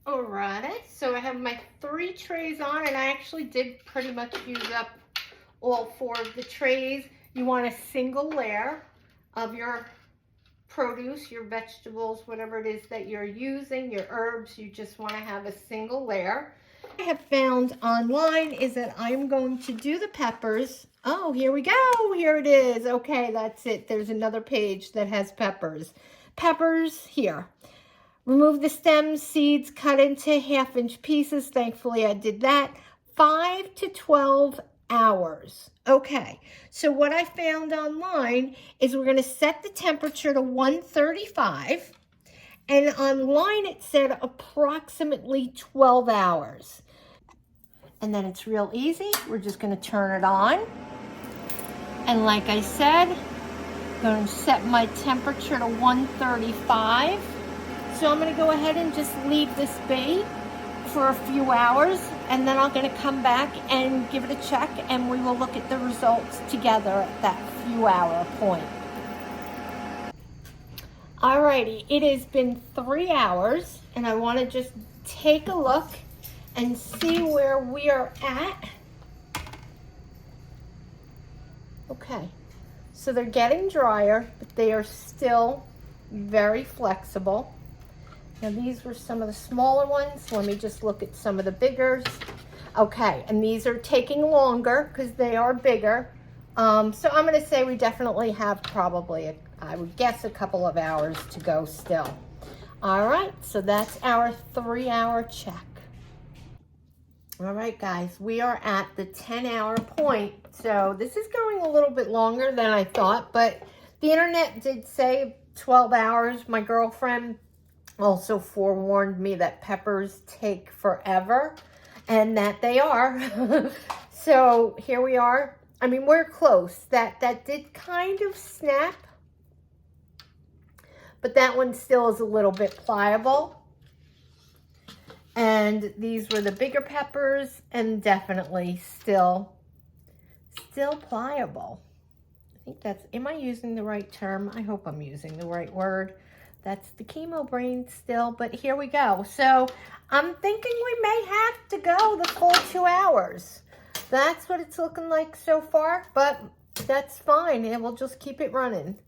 Alrighty, so I have my 3 trays on, and I actually did pretty much use up all 4 of the trays. You want a single layer of your produce, your vegetables, whatever it is that you're using, your herbs. You just want to have a single layer. What I have found online is that I'm going to do the peppers. Oh, here we go. Here it is. Okay, that's it. There's another page that has peppers. Peppers here. Remove the stems, seeds, cut into 1/2-inch pieces. Thankfully, I did that. 5 to 12 hours. Okay, so what I found online is we're going to set the temperature to 135. And online it said approximately 12 hours. And then it's real easy. We're just going to turn it on. And like I said, I'm going to set my temperature to 135. So I'm going to go ahead and just leave this be for a few hours, and then I'm going to come back and give it a check, and we will look at the results together at that few hour point. Alrighty, it has been 3 hours, and I want to just take a look and see where we are at. Okay, so they're getting drier, but they are still very flexible. Now these were some of the smaller ones. Let me just look at some of the biggers. Okay, and these are taking longer because they are bigger. So I'm going to say we definitely have probably, I would guess, a couple of hours to go still. All right, so that's our 3-hour check. All right, guys, we are at the 10-hour point. So this is going a little bit longer than I thought, but the internet did say 12 hours. My girlfriend also forewarned me that peppers take forever, and that they are. So here we are. I mean, we're close. That did kind of snap, but that one still is a little bit pliable. And these were the bigger peppers, and definitely still pliable. I think that's, am I using the right term? I hope I'm using the right word. That's the chemo brain still, but here we go. So I'm thinking we may have to go the full 2 hours. That's what it's looking like so far, but that's fine. And we'll just keep it running.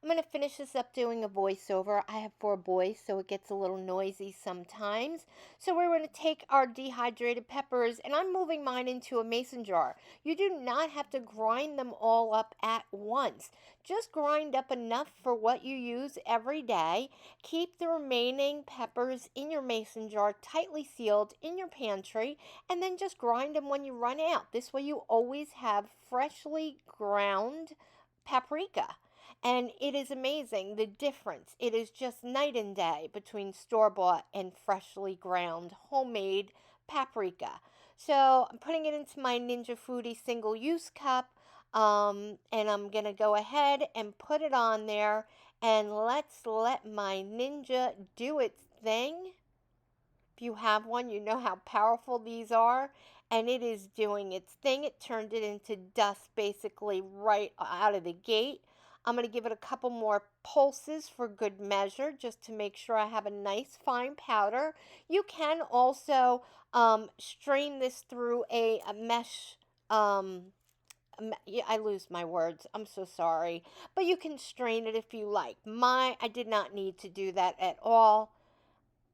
I'm going to finish this up doing a voiceover. I have 4 boys, so it gets a little noisy sometimes. So we're going to take our dehydrated peppers, and I'm moving mine into a mason jar. You do not have to grind them all up at once. Just grind up enough for what you use every day. Keep the remaining peppers in your mason jar tightly sealed in your pantry, and then just grind them when you run out. This way you always have freshly ground paprika. And it is amazing the difference. It is just night and day between store-bought and freshly ground homemade paprika. So I'm putting it into my Ninja Foodie single-use cup, and I'm going to go ahead and put it on there, and let's let my Ninja do its thing. If you have one, you know how powerful these are, and it is doing its thing. It turned it into dust basically right out of the gate. I'm going to give it a couple more pulses for good measure, just to make sure I have a nice fine powder. You can also strain this through a mesh, I lose my words, I'm so sorry. But you can strain it if you like. I did not need to do that at all.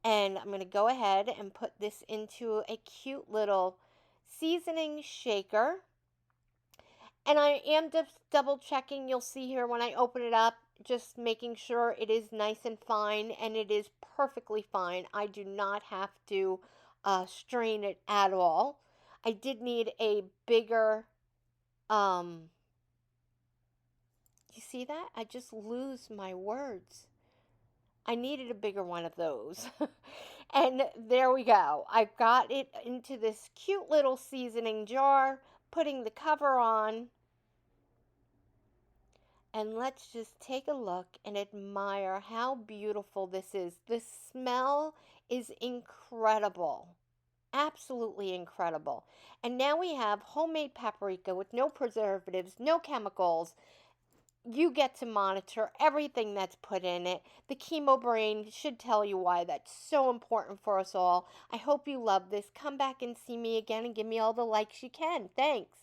And I'm going to go ahead and put this into a cute little seasoning shaker. And I am just double checking. You'll see here when I open it up, just making sure it is nice and fine, and it is perfectly fine. I do not have to strain it at all. I did need a bigger, you see that? I just lose my words. I needed a bigger one of those. And there we go. I've got it into this cute little seasoning jar, putting the cover on, and let's just take a look and admire how beautiful this is. The smell is incredible. Absolutely incredible. And now we have homemade paprika with no preservatives, no chemicals. You get to monitor everything that's put in it. The chemo brain should tell you why that's so important for us all. I hope you love this. Come back and see me again and give me all the likes you can. Thanks.